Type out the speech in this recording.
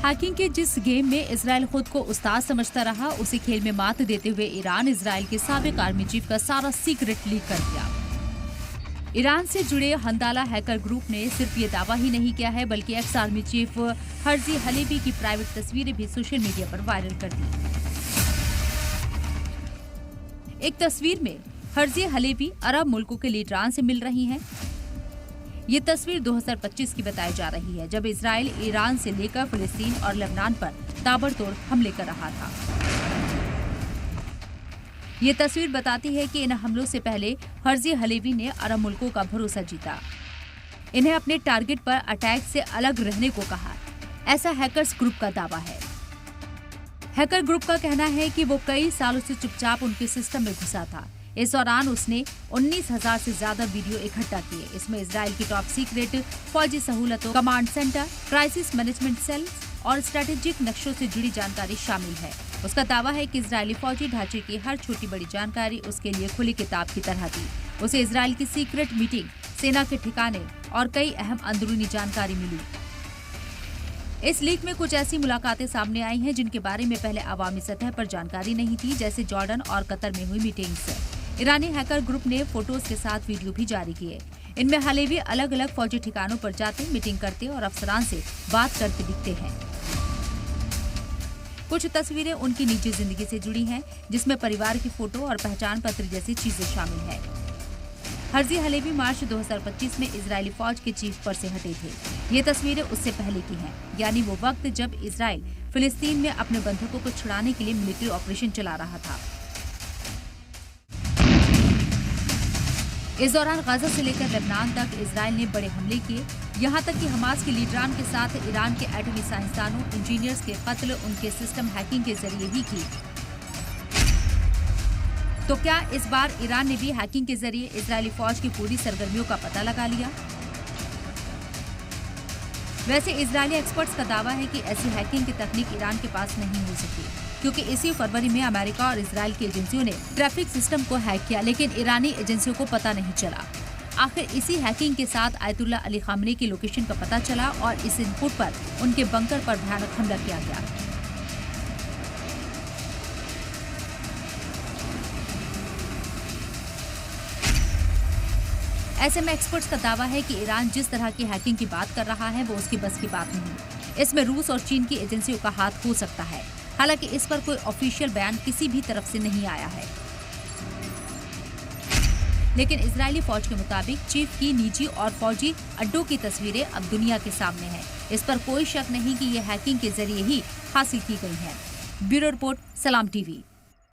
Hacking के जिस game में इसराइल खुद को उस्ताद समझता रहा, उसी खेल में मात देते हुए ईरान इसराइल के साबिक आर्मी चीफ का सारा सीक्रेट लीक कर दिया। ईरान से जुड़े हंदाला हैकर ग्रुप ने सिर्फ ये दावा ही नहीं किया है, बल्कि ex army chief Herzi Halevi की प्राइवेट तस्वीरें भी सोशल मीडिया पर वायरल कर दी। एक तस्वीर में हर्जी हलेवी अरब मुल्कों के लीडरान से मिल रही हैं। ये तस्वीर 2025 की बताई जा रही है, जब इजराइल ईरान से लेकर फिलिस्तीन और लेबनान पर ताबड़तोड़ हमले कर रहा था। ये तस्वीर बताती है कि इन हमलों से पहले हर्जी हलेवी ने अरब मुल्कों का भरोसा जीता, इन्हें अपने टारगेट पर अटैक से अलग रहने को कहा। ऐसा हैकर्स ग्रुप का दावा है। हैकर ग्रुप का कहना है कि वो कई सालों से चुपचाप उनके सिस्टम में घुसा था। इस दौरान उसने 19,000 से ज्यादा वीडियो इकट्ठा किए। इसमें इजराइल की टॉप सीक्रेट फौजी सहूलतों, command centre, crisis management cell और स्ट्रेटेजिक नक्शों से जुड़ी जानकारी शामिल है। उसका दावा है कि इजरायली फौजी ढांचे की हर छोटी बड़ी जानकारी उसके लिए खुली किताब की तरह थी। उसे इजराइल की सीक्रेट मीटिंग, सेना के ठिकाने और कई अहम अंदरूनी जानकारी मिली। इस लीक में कुछ ऐसी मुलाकातें सामने आई हैं जिनके बारे में पहले अवामी सतह पर जानकारी नहीं थी, जैसे जॉर्डन और कतर में हुई मीटिंग्स। ईरानी हैकर ग्रुप ने फोटोज के साथ वीडियो भी जारी किए। इनमें हलेवी अलग अलग फौजी ठिकानों पर जाते, मीटिंग करते और अफसरान से बात करते दिखते हैं। कुछ तस्वीरें उनकी निजी जिंदगी से जुड़ी हैं, जिसमें परिवार की फोटो और पहचान पत्र जैसी चीजें शामिल हैं। हर्जी हलेवी मार्च 2025 में इजरायली फौज के चीफ पर से हटे थे। ये तस्वीरें उससे पहले की हैं, यानी वो वक्त जब इजराइल फिलिस्तीन में अपने बंधकों को छुड़ाने के लिए मिलिट्री ऑपरेशन चला रहा था। इस दौरान गाजा से लेकर लेबनान तक इजराइल ने बड़े हमले किए, यहाँ तक कि हमास के लीडरान के साथ ईरान के एटमी साइंसदानों, इंजीनियर्स के कत्ल उनके सिस्टम हैकिंग के जरिए ही की। तो क्या इस बार ईरान ने भी हैकिंग के जरिए इजरायली फौज की पूरी सरगर्मियों का पता लगा लिया? वैसे इजरायली एक्सपर्ट्स का दावा है कि ऐसी हैकिंग की तकनीक ईरान के पास नहीं हो सकी, क्योंकि इसी फरवरी में अमेरिका और इजराइल की एजेंसियों ने ट्रैफिक सिस्टम को हैक किया, लेकिन ईरानी एजेंसियों को पता नहीं चला। आखिर इसी हैकिंग के साथ आयतुल्ला अली खामनेई की लोकेशन का पता चला और इस इनपुट पर उनके बंकर पर भयानक हमला किया गया। ऐसे में एक्सपर्ट्स का दावा है कि ईरान जिस तरह की हैकिंग की बात कर रहा है, वो उसकी बस की बात नहीं। इसमें रूस और चीन की एजेंसियों का हाथ हो सकता है। हालांकि इस पर कोई ऑफिशियल बयान किसी भी तरफ से नहीं आया है। लेकिन इजरायली फौज के मुताबिक चीफ की निजी और फौजी अड्डों की तस्वीरें अब दुनिया के सामने हैं। इस पर कोई शक नहीं कि ये हैकिंग के जरिए ही हासिल की गई है। ब्यूरो रिपोर्ट, सलाम टीवी।